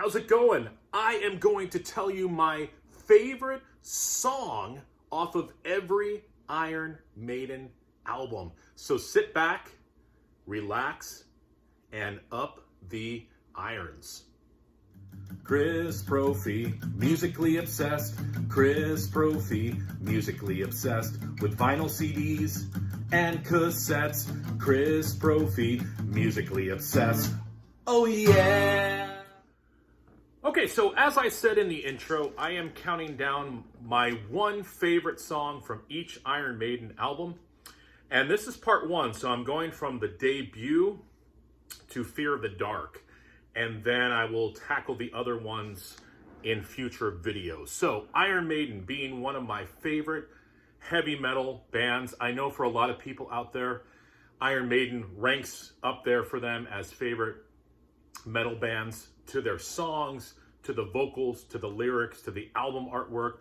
How's it going? I am going to tell you my favorite song off of every Iron Maiden album. So sit back, relax, and up the irons. Chris Brophy, musically obsessed. Chris Brophy, musically obsessed with vinyl CDs and cassettes. Chris Brophy, musically obsessed. Oh yeah! Okay, so as I said in the intro, I am counting down my one favorite song from each Iron Maiden album. And this is part one, so I'm going from the debut to Fear of the Dark. And then I will tackle the other ones in future videos. So Iron Maiden being one of my favorite heavy metal bands. I know for a lot of people out there, Iron Maiden ranks up there for them as favorite metal bands, to their songs, to the vocals, to the lyrics, to the album artwork.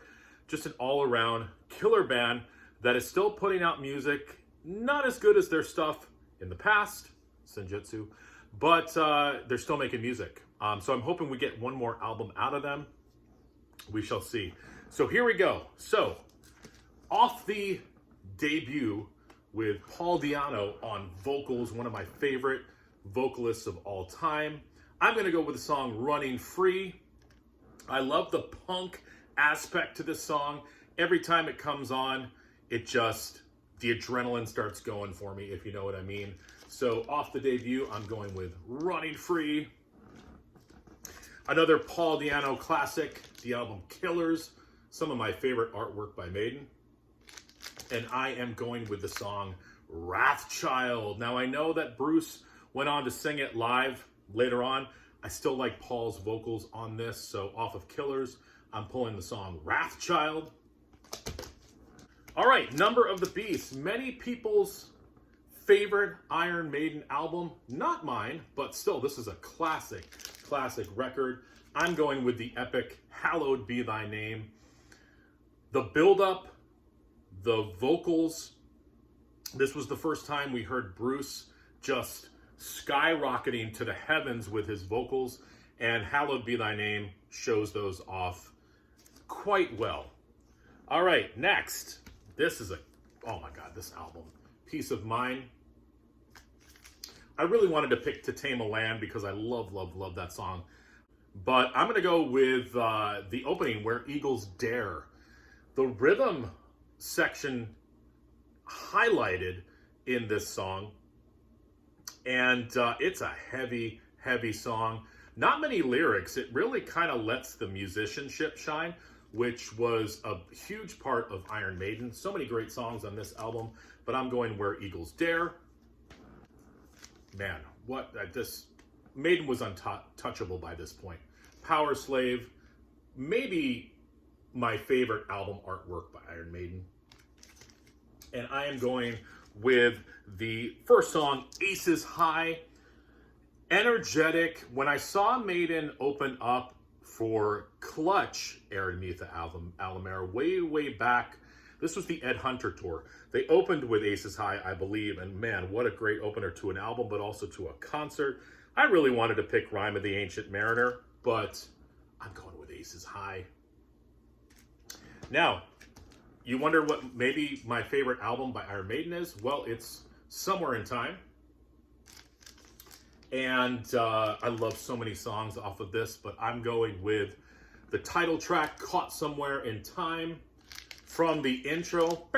Just an all-around killer band that is still putting out music, not as good as their stuff in the past, Senjutsu, but they're still making music. So I'm hoping we get one more album out of them. We shall see. So here we go. So off the debut with Paul Di'Anno on vocals, one of my favorite vocalists of all time, I'm going to go with the song Running Free. I love the punk aspect to this song. Every time it comes on, the adrenaline starts going for me, if you know what I mean. So off the debut, I'm going with Running Free. Another Paul Di'Anno classic, the album Killers, some of my favorite artwork by Maiden. And I am going with the song Wrathchild. Now I know that Bruce went on to sing it live later on. I still like Paul's vocals on this, so off of Killers, I'm pulling the song Wrathchild. All right, Number of the Beast, many people's favorite Iron Maiden album. Not mine, but still, this is a classic record. I'm going with the epic Hallowed Be Thy Name. The build-up, the vocals. This was the first time we heard Bruce just skyrocketing to the heavens with his vocals, and Hallowed Be Thy Name shows those off quite well. All right, next. This is oh my God, this album, Peace of Mind. I really wanted to pick To Tame a Land because I love that song. But I'm going to go with the opening, Where Eagles Dare. The rhythm section highlighted in this song. And it's a heavy song. Not many lyrics. It really kind of lets the musicianship shine, which was a huge part of Iron Maiden. So many great songs on this album, but I'm going Where Eagles Dare. Man, Maiden was untouchable by this point. Powerslave, maybe my favorite album artwork by Iron Maiden. And I am going with the first song, Aces High. Energetic. When I saw Maiden open up for Clutch, Aranetha album era, way back, this was the Ed Hunter tour. They opened with Aces High, I believe, and man, what a great opener to an album, but also to a concert. I really wanted to pick Rime of the Ancient Mariner, but I'm going with Aces High. Now, you wonder what maybe my favorite album by Iron Maiden is? Well, it's Somewhere in Time. And I love so many songs off of this, but I'm going with the title track, Caught Somewhere in Time, from the intro.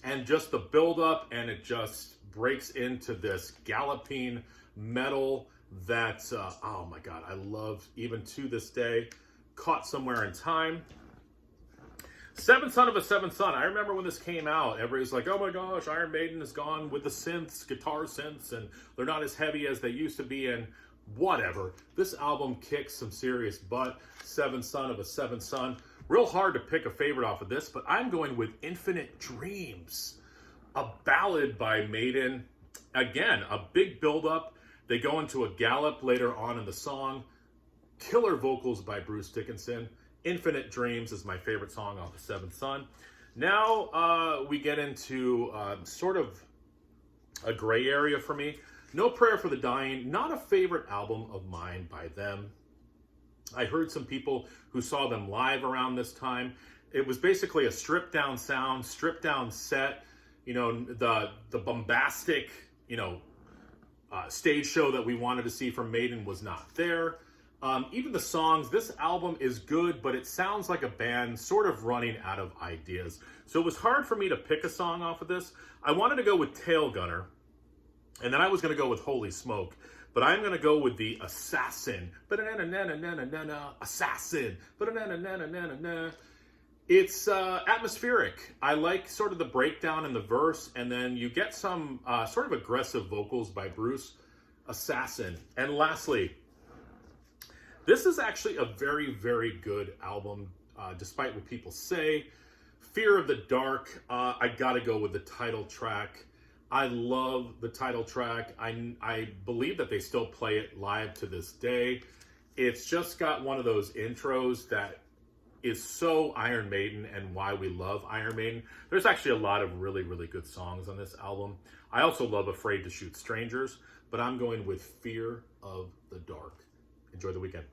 And just the build up, and it just breaks into this galloping metal that, oh my God, I love even to this day. Caught Somewhere in Time. Seventh Son of a Seventh Son. I remember when this came out, everybody's like, oh my gosh, Iron Maiden has gone with the synths, guitar synths, and they're not as heavy as they used to be, and whatever. This album kicks some serious butt. Seventh Son of a Seventh Son. Real hard to pick a favorite off of this, but I'm going with Infinite Dreams. A ballad by Maiden. Again, a big build-up. They go into a gallop later on in the song. Killer vocals by Bruce Dickinson. Infinite Dreams is my favorite song off the Seventh Son. Now we get into sort of a gray area for me. No Prayer for the Dying, not a favorite album of mine by them. I heard some people who saw them live around this time. It was basically a stripped down sound, stripped down set. You know, the bombastic, you know, stage show that we wanted to see from Maiden was not there. Even the songs, this album is good, but it sounds like a band sort of running out of ideas. So it was hard for me to pick a song off of this. I wanted to go with Tail Gunner, and then I was going to go with Holy Smoke, but I'm going to go with the Assassin. Assassin. It's atmospheric. I like sort of the breakdown in the verse, and then you get some sort of aggressive vocals by Bruce. Assassin. And lastly, this is actually a very, very good album, despite what people say. Fear of the Dark, I gotta go with the title track. I love the title track. I believe that they still play it live to this day. It's just got one of those intros that is so Iron Maiden and why we love Iron Maiden. There's actually a lot of really, really good songs on this album. I also love Afraid to Shoot Strangers, but I'm going with Fear of the Dark. Enjoy the weekend.